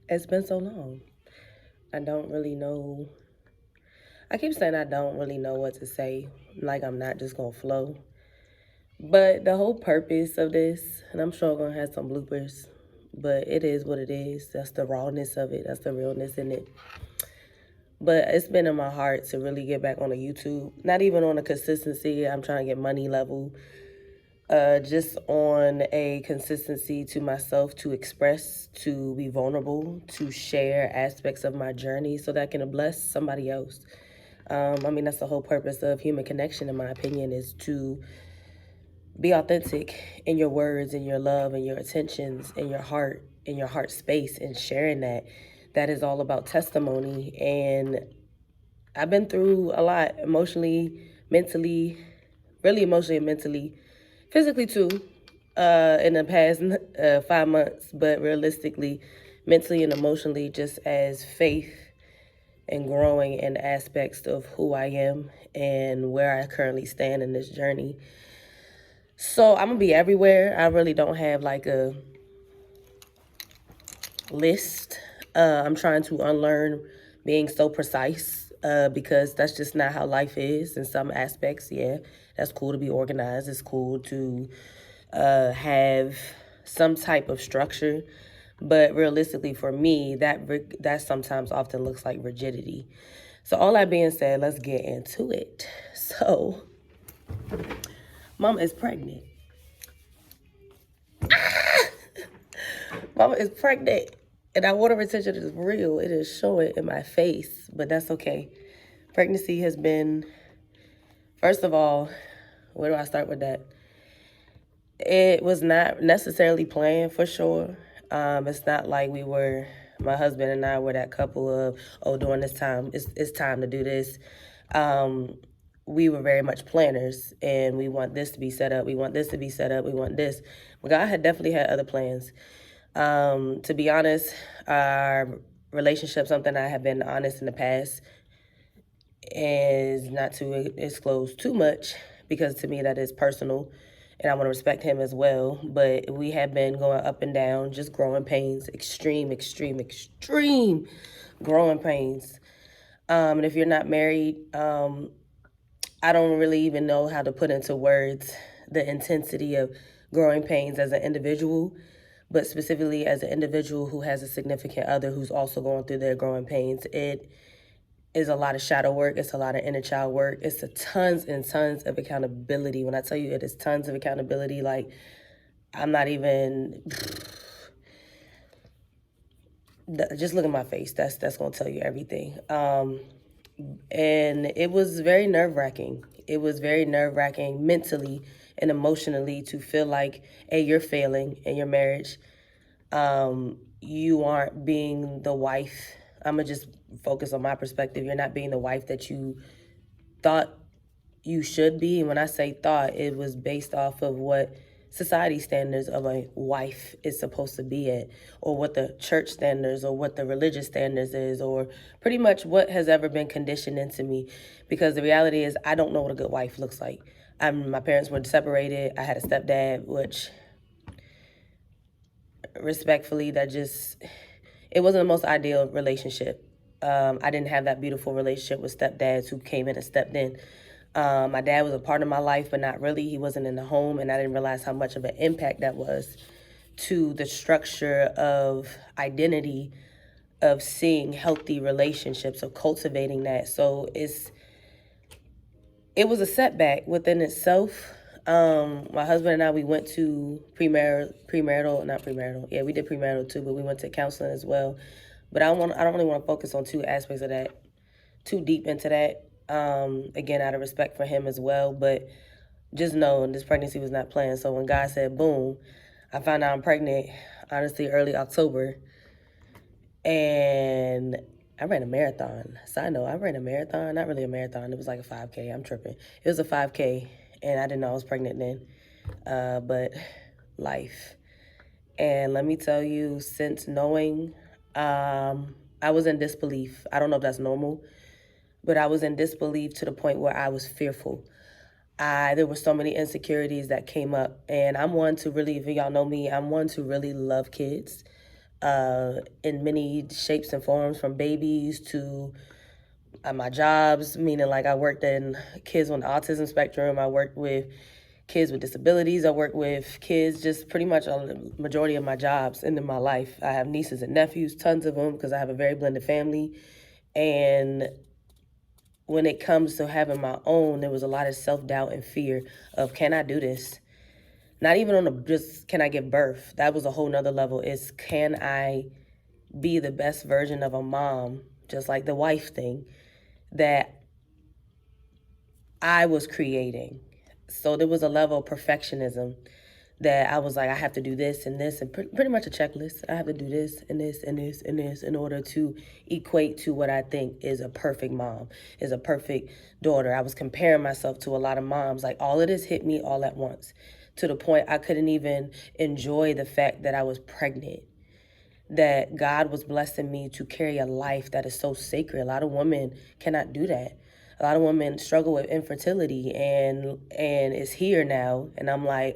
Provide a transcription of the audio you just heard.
It's been so long. I don't really know. I keep saying I don't really know what to say. Like I'm not just gonna flow. But the whole purpose of this, and I'm sure I'm gonna have some bloopers, but it is what it is. That's the rawness of it. That's the realness in it. But it's been in my heart to really get back on the YouTube. Not even on a consistency. I'm trying to get money level. Just on a consistency to myself to express, to be vulnerable, to share aspects of my journey so that I can bless somebody else. That's the whole purpose of human connection, in my opinion, is to be authentic in your words, in your love, and your attentions, in your heart space, and sharing that. That is all about testimony. And I've been through a lot emotionally, mentally, really emotionally and mentally, physically too, in the past 5 months, but realistically, mentally and emotionally, just as faith and growing in aspects of who I am and where I currently stand in this journey. So I'm gonna be everywhere. I really don't have like a list. I'm trying to unlearn being so precise because that's just not how life is in some aspects. Yeah, that's cool to be organized. It's cool to have some type of structure. But realistically, for me, that sometimes often looks like rigidity. So all that being said, let's get into it. So, Mama is pregnant. Mama is pregnant. And our water retention is real. It is showing in my face, but that's okay. Pregnancy has been, first of all, where do I start with that? It was not necessarily planned for sure. It's not like my husband and I were that couple of, oh, during this time, it's time to do this. We were very much planners, and we want this to be set up. We want this to be set up. We want this. But God had definitely had other plans. To be honest, our relationship, something I have been honest in the past, is not to disclose too much because to me that is personal and I want to respect him as well. But we have been going up and down, just growing pains, extreme, extreme, extreme growing pains. And if you're not married, I don't really even know how to put into words the intensity of growing pains as an individual, but specifically as an individual who has a significant other who's also going through their growing pains. It is a lot of shadow work. It's a lot of inner child work. It's a tons and tons of accountability. When I tell you it is tons of accountability, like I'm not even, just look at my face. That's gonna tell you everything. And it was very nerve wracking. It was very nerve wracking mentally and emotionally to feel like, hey, you're failing in your marriage. You aren't being the wife. I'm gonna just focus on my perspective. You're not being the wife that you thought you should be. And when I say thought, it was based off of what society standards of a wife is supposed to be at, or what the church standards, or what the religious standards is, or pretty much what has ever been conditioned into me. Because the reality is, I don't know what a good wife looks like. My parents were separated. I had a stepdad, which respectfully, it wasn't the most ideal relationship. I didn't have that beautiful relationship with stepdads who came in and stepped in. My dad was a part of my life, but not really. He wasn't in the home, and I didn't realize how much of an impact that was to the structure of identity, of seeing healthy relationships, of cultivating that. So it was a setback within itself. My husband and I, we went to not premarital. Yeah, we did premarital too, but we went to counseling as well. But I don't really want to focus on two aspects of that, too deep into that. Again, out of respect for him as well. But just know this pregnancy was not planned. So when God said boom, I found out I'm pregnant, honestly, early October. And I ran a marathon. Side note, I ran a marathon. Not really a marathon. It was like a 5K. I'm tripping. It was a 5K, and I didn't know I was pregnant then. But life. And let me tell you, since knowing, I was in disbelief. I don't know if that's normal, but I was in disbelief to the point where I was fearful. There were so many insecurities that came up, and I'm one to really, if y'all know me, I'm one to really love kids. in many shapes and forms, from babies to my jobs, meaning like I worked in kids on the autism spectrum. I worked with kids with disabilities. I worked with kids just pretty much on the majority of my jobs and in my life. I have nieces and nephews, tons of them, because I have a very blended family. And when it comes to having my own, there was a lot of self-doubt and fear of, can I do this? Not even on just, can I give birth? That was a whole nother level. Is, can I be the best version of a mom, just like the wife thing, that I was creating. So there was a level of perfectionism that I was like, I have to do this and this, and pretty much a checklist. I have to do this and this and this and this in order to equate to what I think is a perfect mom, is a perfect daughter. I was comparing myself to a lot of moms. Like, all of this hit me all at once, to the point I couldn't even enjoy the fact that I was pregnant, that God was blessing me to carry a life that is so sacred. A lot of women cannot do that. A lot of women struggle with infertility, and it's here now, and I'm like,